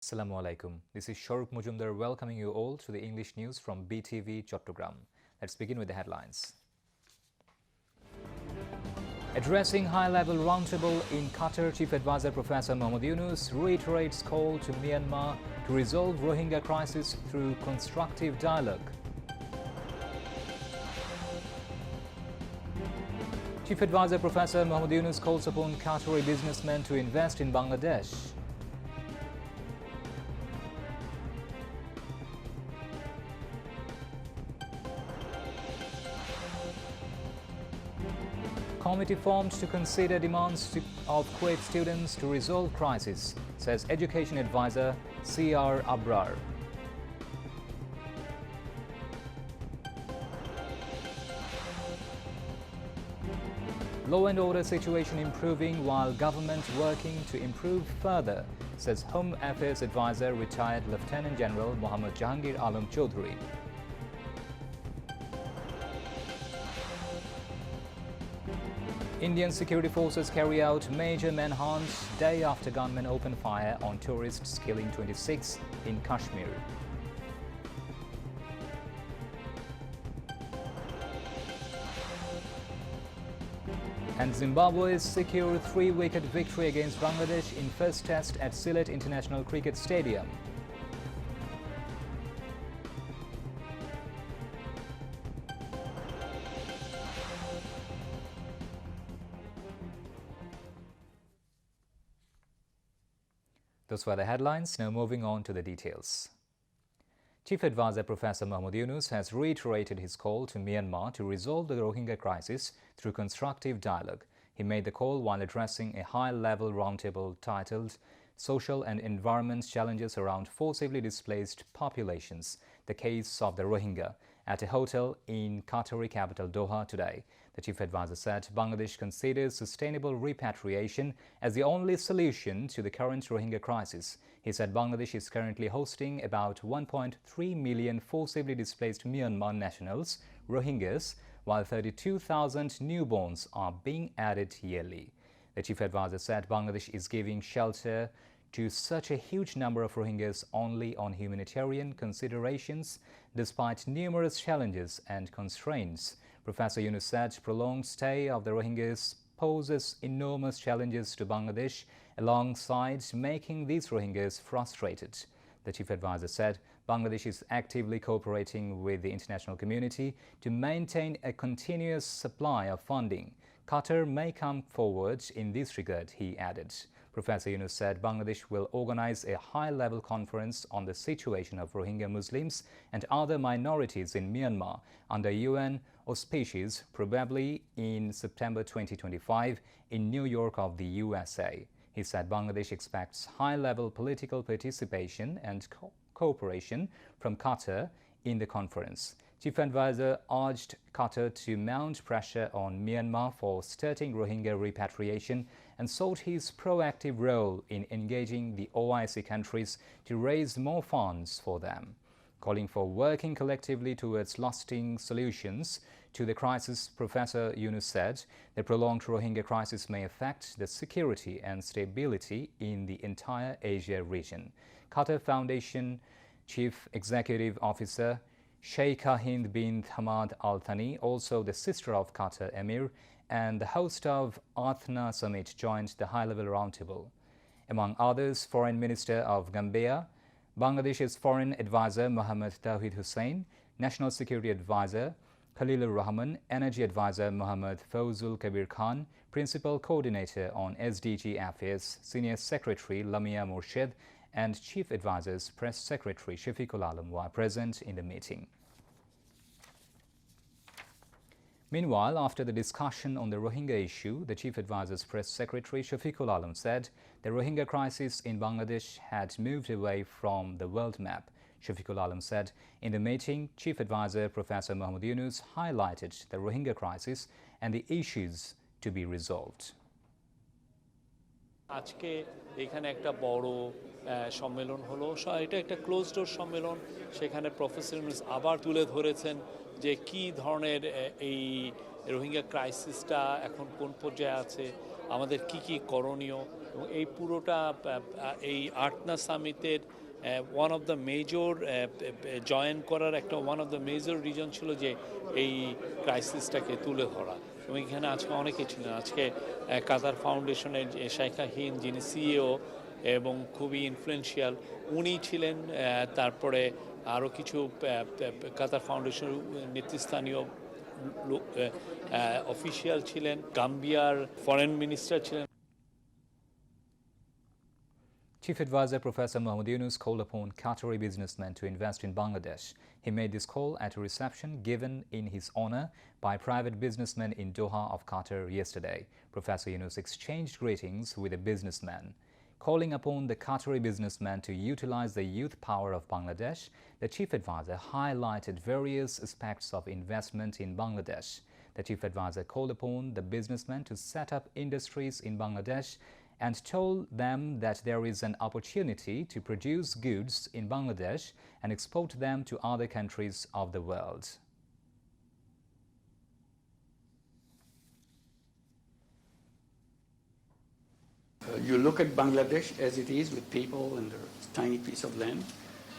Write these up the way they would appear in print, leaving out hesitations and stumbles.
Assalamu alaikum. This is Shauruk Mujumdar welcoming you all to the English news from BTV Chattogram. Let's begin with the headlines. Addressing high-level roundtable in Qatar, Chief Advisor Professor Mohammad Yunus reiterates call to Myanmar to resolve Rohingya crisis through constructive dialogue. Chief Advisor Professor Mohammad Yunus calls upon Qatari businessmen to invest in Bangladesh. Committee formed to consider demands of Kuwait students to resolve crisis, says Education Advisor C.R. Abrar. Law and order situation improving while government working to improve further, says Home Affairs Advisor retired Lieutenant General Mohammad Jahangir Alam Chaudhry. Indian security forces carry out major manhunt day after gunmen open fire on tourists, killing 26 in Kashmir. And Zimbabwe's secure 3-wicket victory against Bangladesh in first test at Sylhet International Cricket Stadium. Those were the headlines. Now moving on to the details. Chief Advisor Professor Mohammad Yunus has reiterated his call to Myanmar to resolve the Rohingya crisis through constructive dialogue. He made the call while addressing a high-level roundtable titled Social and Environment Challenges Around Forcibly Displaced Populations, the Case of the Rohingya, at a hotel in Qatari capital Doha today. The Chief Advisor said Bangladesh considers sustainable repatriation as the only solution to the current Rohingya crisis. He said Bangladesh is currently hosting about 1.3 million forcibly displaced Myanmar nationals, Rohingyas, while 32,000 newborns are being added yearly. The Chief Advisor said Bangladesh is giving shelter to such a huge number of Rohingyas only on humanitarian considerations, despite numerous challenges and constraints. Professor Yunus said prolonged stay of the Rohingyas poses enormous challenges to Bangladesh, alongside making these Rohingyas frustrated. The Chief Advisor said Bangladesh is actively cooperating with the international community to maintain a continuous supply of funding. Qatar may come forward in this regard, he added. Professor Yunus said Bangladesh will organize a high-level conference on the situation of Rohingya Muslims and other minorities in Myanmar under UN auspices, probably in September 2025 in New York of the USA. He said Bangladesh expects high-level political participation and cooperation from Qatar in the conference. Chief Advisor urged Qatar to mount pressure on Myanmar for starting Rohingya repatriation and sought his proactive role in engaging the OIC countries to raise more funds for them. Calling for working collectively towards lasting solutions to the crisis, Professor Yunus said the prolonged Rohingya crisis may affect the security and stability in the entire Asia region. Qatar Foundation Chief Executive Officer Sheikha Hind bint Hamad Al Thani, also the sister of Qatar Emir and the host of Athna Summit, joined the high-level roundtable. Among others, Foreign Minister of Gambia, Bangladesh's Foreign Advisor Mohammad Tawhid Hussain, National Security Advisor Khalilur Rahman, Energy Advisor Mohammad Fawzul Kabir Khan, Principal Coordinator on SDG Affairs, Senior Secretary Lamia Murshid, and Chief Advisor's Press Secretary Shafiqul Alam were present in the meeting. Meanwhile, after the discussion on the Rohingya issue, the Chief Advisor's Press Secretary Shafiqul Alam said the Rohingya crisis in Bangladesh had moved away from the world map. Shafiqul Alam said in the meeting, Chief Advisor Professor Mohammad Yunus highlighted the Rohingya crisis and the issues to be resolved. আজকে এখানে একটা বড় সম্মেলন হলো, এটা একটা close door সম্মেলন। সেখানে প্রফেসর ইউনূস আবার তুলে ধরেছেন যে কি ধরনের এই রোহিঙ্গা ক্রাইসিসটা এখন কোন পর্যায়ে আছে, আমাদের কি করণীয় এবং এই পুরোটা এই আর্টনা সামিটের one of the major join করার একটা one of the major reason ছিল যে এই ক্রাইসিসটাকে তুলে ধরা। এবং এখানে আজকে অনেকে ছিলেন। আজকে কাতার ফাউন্ডেশনের যে শাইখা হিন্দ, যিনি সিইও এবং খুবই ইনফ্লুয়েন্সিয়াল, উনি ছিলেন। তারপরে আরও কিছু কাতার ফাউন্ডেশনের নেতৃস্থানীয় অফিসিয়াল ছিলেন, গাম্বিয়ার ফরেন মিনিস্টার ছিলেন। Chief Advisor Professor Mahmoud Yunus called upon Qatari businessmen to invest in Bangladesh. He made this call at a reception given in his honor by private businessmen in Doha of Qatar yesterday. Professor Yunus exchanged greetings with the businessmen. Calling upon the Qatari businessmen to utilize the youth power of Bangladesh, the Chief Advisor highlighted various aspects of investment in Bangladesh. The Chief Advisor called upon the businessmen to set up industries in Bangladesh and told them that there is an opportunity to produce goods in Bangladesh and export them to other countries of the world. You look at Bangladesh as it is, with people and a tiny piece of land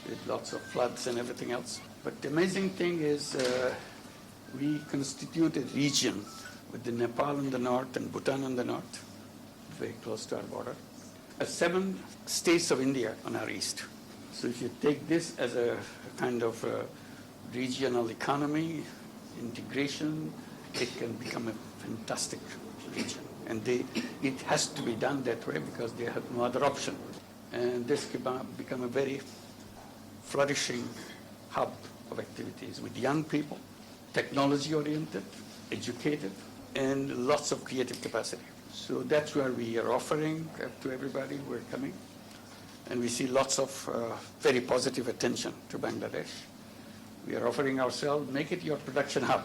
with lots of floods and everything else. But the amazing thing is we constitute a region with the Nepal in the north and Bhutan in the north, very close to our border, 7 states of India on our east. So if you take this as a kind of regional economy, integration, it can become a fantastic region. And it has to be done that way because they have no other option. And this can become a very flourishing hub of activities with young people, technology-oriented, educated, and lots of creative capacity. So that's where we are offering to everybody who are coming. And we see lots of very positive attention to Bangladesh. We are offering ourselves, make it your production hub.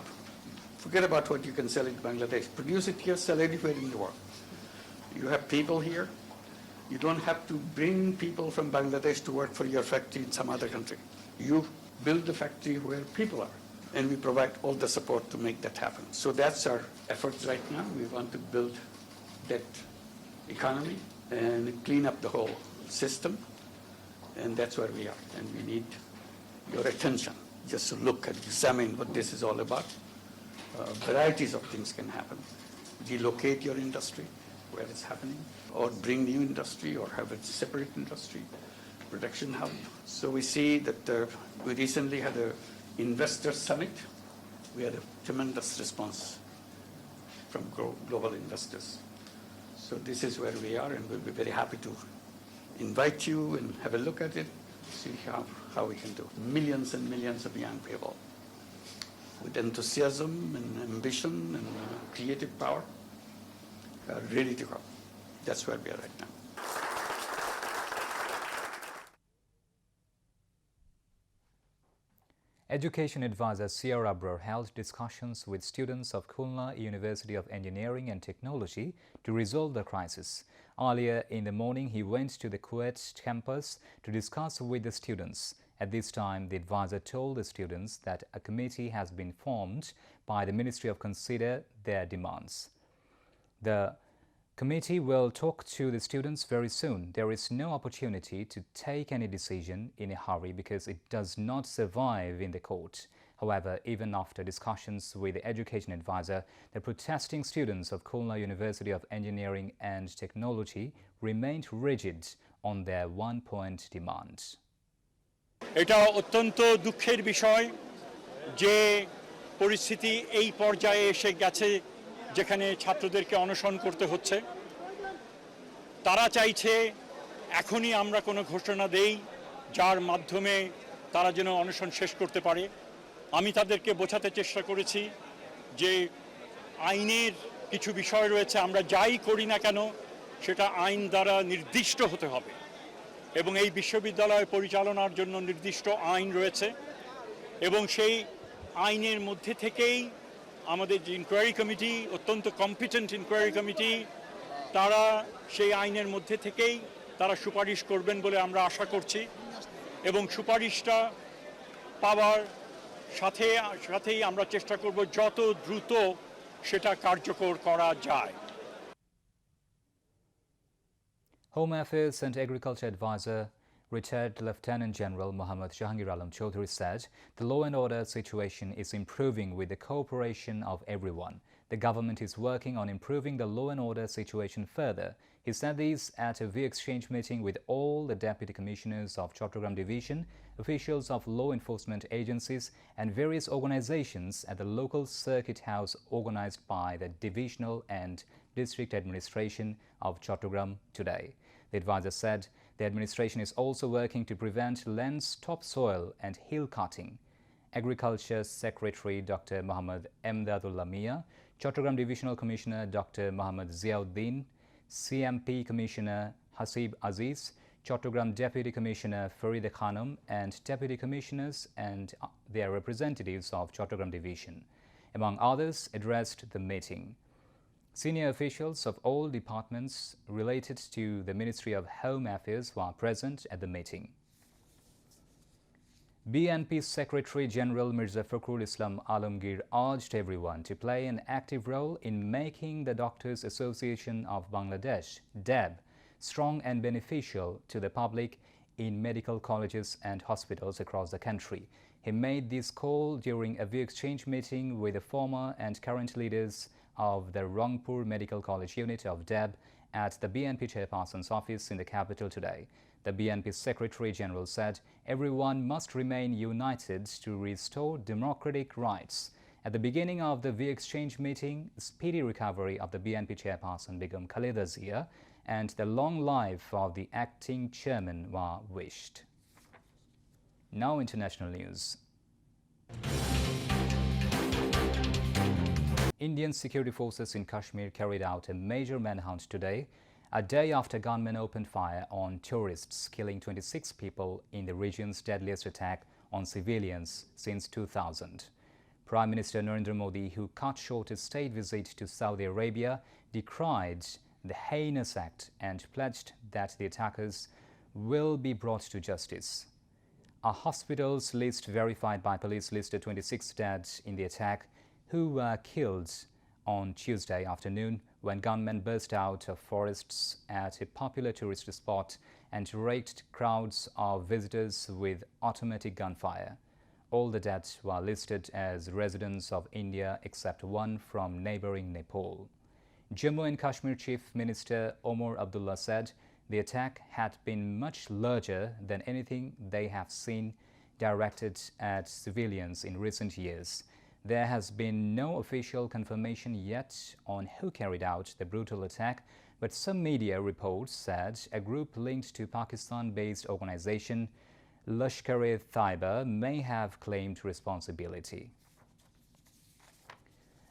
Forget about what you can sell in Bangladesh. Produce it here, sell anywhere in the world. You have people here. You don't have to bring people from Bangladesh to work for your factory in some other country. You build the factory where people are. And we provide all the support to make that happen. So that's our efforts right now. We want to build that economy and clean up the whole system. And that's where we are. And we need your attention just to look and examine what this is all about. Varieties of things can happen. Relocate your industry where it's happening, or bring new industry, or have a separate industry, production hub. So we see that we recently had an investor summit. We had a tremendous response from global investors. So this is where we are, and we'll be very happy to invite you and have a look at it, see how we can do. Millions and millions of young people with enthusiasm and ambition and creative power are ready to go. That's where we are right now. Education advisor Sierra Abrar held discussions with students of Khulna University of Engineering and Technology to resolve the crisis. Earlier in the morning, he went to the Kuwait campus to discuss with the students. At this time, the advisor told the students that a committee has been formed by the Ministry of consider their demands. The committee will talk to the students very soon. There is no opportunity to take any decision in a hurry because it does not survive in the court. However, even after discussions with the education advisor, the protesting students of Khulna University of Engineering and Technology remained rigid on their one-point demand. এটা অত্যন্ত দুঃখের বিষয় যে পরিস্থিতি এই পর্যায়ে এসে গেছে যেখানে ছাত্রদেরকে অনশন করতে হচ্ছে। তারা চাইছে এখনই আমরা কোনো ঘোষণা দেই যার মাধ্যমে তারা যেন অনশন শেষ করতে পারে। আমি তাদেরকে বোঝাতে চেষ্টা করেছি যে আইনের কিছু বিষয় রয়েছে, আমরা যাই করি না কেন সেটা আইন দ্বারা নির্দিষ্ট হতে হবে এবং এই বিশ্ববিদ্যালয় পরিচালনার জন্য নির্দিষ্ট আইন রয়েছে এবং সেই আইনের মধ্যে থেকেই আমাদের যে ইনকোয়ারি কমিটি, অত্যন্ত কম্পিটেন্ট ইনকোয়ারি কমিটি, তারা সেই আইনের মধ্যে থেকেই তারা সুপারিশ করবেন বলে আমরা আশা করছি এবং সুপারিশটা পাওয়ার সাথেই আমরা চেষ্টা করব যত দ্রুত সেটা কার্যকর করা যায়। Home Affairs and Agriculture Advisor, retired Lieutenant General Mohammad Jahangir Alam Chaudhary said the law and order situation is improving with the cooperation of everyone. The government is working on improving the law and order situation further. He said this at a view exchange meeting with all the Deputy Commissioners of Chattogram Division, officials of law enforcement agencies and various organizations at the local circuit house organized by the Divisional and District Administration of Chattogram today. The advisor said the administration is also working to prevent land's topsoil and hill cutting. Agriculture Secretary Dr. Muhammad Emdadullah Mia, Chattogram Divisional Commissioner Dr. Muhammad Ziauddin, CMP Commissioner Hasib Aziz, Chattogram Deputy Commissioner Farida Khanum and Deputy Commissioners and their representatives of Chattogram Division, among others, addressed the meeting. Senior officials of all departments related to the Ministry of Home Affairs were present at the meeting. BNP Secretary General Mirza Fakhrul Islam Alamgir urged everyone to play an active role in making the Doctors Association of Bangladesh, DAB, strong and beneficial to the public in medical colleges and hospitals across the country. He made this call during a view exchange meeting with the former and current leaders of the Rangpur Medical College unit of DAB at the BNP chairperson's office in the capital today. The BNP Secretary General said everyone must remain united to restore democratic rights. At the beginning of the view exchange meeting, speedy recovery of the BNP chairperson Begum Khaleda Zia and the long life of the acting chairman were wished. Now international news. Indian security forces in Kashmir carried out a major manhunt today, a day after gunmen opened fire on tourists, killing 26 people in the region's deadliest attack on civilians since 2000. Prime Minister Narendra Modi, who cut short his state visit to Saudi Arabia, decried the heinous act and pledged that the attackers will be brought to justice. A hospital's list verified by police listed 26 dead in the attack, who were killed on Tuesday afternoon when gunmen burst out of forests at a popular tourist spot and raked crowds of visitors with automatic gunfire. All the dead were listed as residents of India except one from neighboring Nepal. Jammu and Kashmir Chief Minister Omar Abdullah said the attack had been much larger than anything they have seen directed at civilians in recent years. There has been no official confirmation yet on who carried out the brutal attack, but some media reports said a group linked to Pakistan-based organization Lashkar-e-Taiba may have claimed responsibility.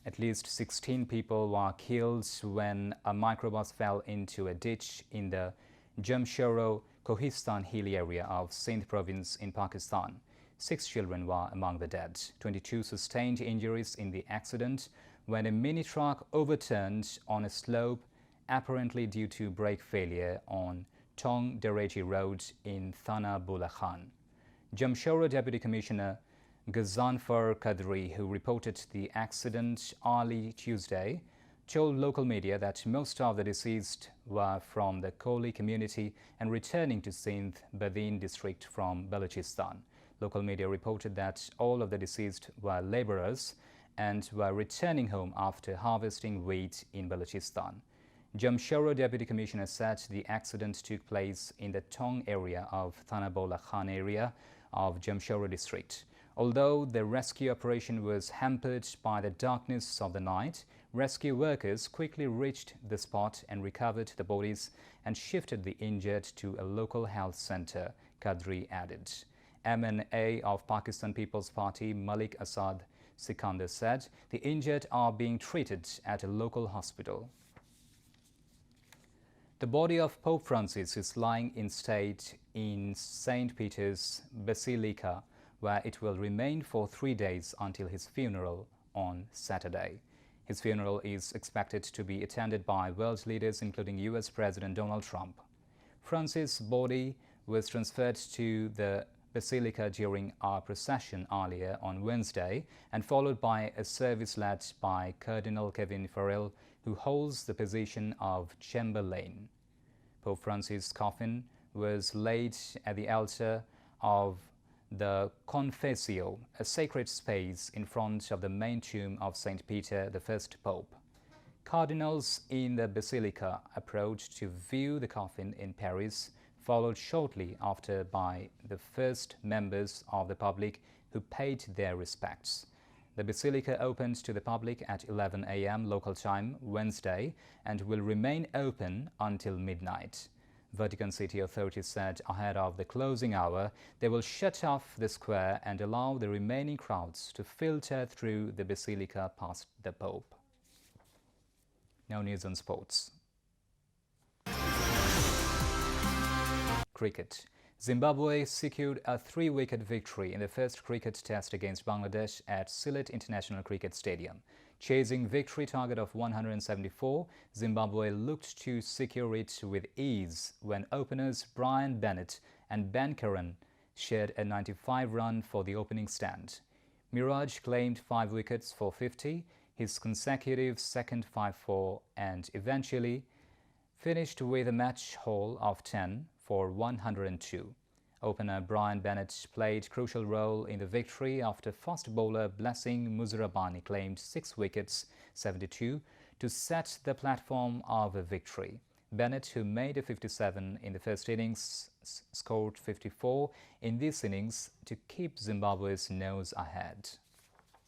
At least 16 people were killed when a microbus fell into a ditch in the Jamshoro-Kohistan Hill area of Sindh province in Pakistan. 6 children were among the dead. 22 sustained injuries in the accident when a mini truck overturned on a slope, apparently due to brake failure on Tong Dereji Road in Thana Bula Khan. Jamshoro Deputy Commissioner Ghazanfar Qadri, who reported the accident early Tuesday, told local media that most of the deceased were from the Koli community and returning to Sindh Badin district from Balochistan. Local media reported that all of the deceased were laborers and were returning home after harvesting wheat in Balochistan. Jamshoro Deputy Commissioner said the accident took place in the Tong area of Thanabola Khan area of Jamshoro district. Although the rescue operation was hampered by the darkness of the night, rescue workers quickly reached the spot and recovered the bodies and shifted the injured to a local health center, Qadri added. MNA of Pakistan People's Party Malik Asad Sikandar said the injured are being treated at a local hospital. The body of Pope Francis is lying in state in St. Peter's Basilica, where it will remain for 3 days until his funeral on Saturday. His funeral is expected to be attended by world leaders including US President Donald Trump. Francis' body was transferred to the Basilica during our procession earlier on Wednesday and followed by a service led by Cardinal Kevin Farrell, who holds the position of Chamberlain. Pope Francis' coffin was laid at the altar of the Confessio, a sacred space in front of the main tomb of St. Peter, the first Pope. Cardinals in the Basilica approached to view the coffin in Paris, followed shortly after by the first members of the public who paid their respects. The Basilica opened to the public at 11 a.m. local time Wednesday and will remain open until midnight. Vatican City authorities said ahead of the closing hour, they will shut off the square and allow the remaining crowds to filter through the Basilica past the Pope. Now news on sports. Cricket. Zimbabwe secured a 3-wicket victory in the first cricket test against Bangladesh at Sylhet International Cricket Stadium. Chasing victory target of 174, Zimbabwe looked to secure it with ease when openers Brian Bennett and Ben Curran shared a 95-run for the opening stand. Miraj claimed 5 wickets for 50, his consecutive second 5-4, and eventually finished with a match haul of 10 for 102. Opener Brian Bennett played a crucial role in the victory after fast bowler Blessing Muzarabani claimed 6 wickets, 72, to set the platform of a victory. Bennett, who made a 57 in the first innings, scored 54 in this innings to keep Zimbabwe's nose ahead.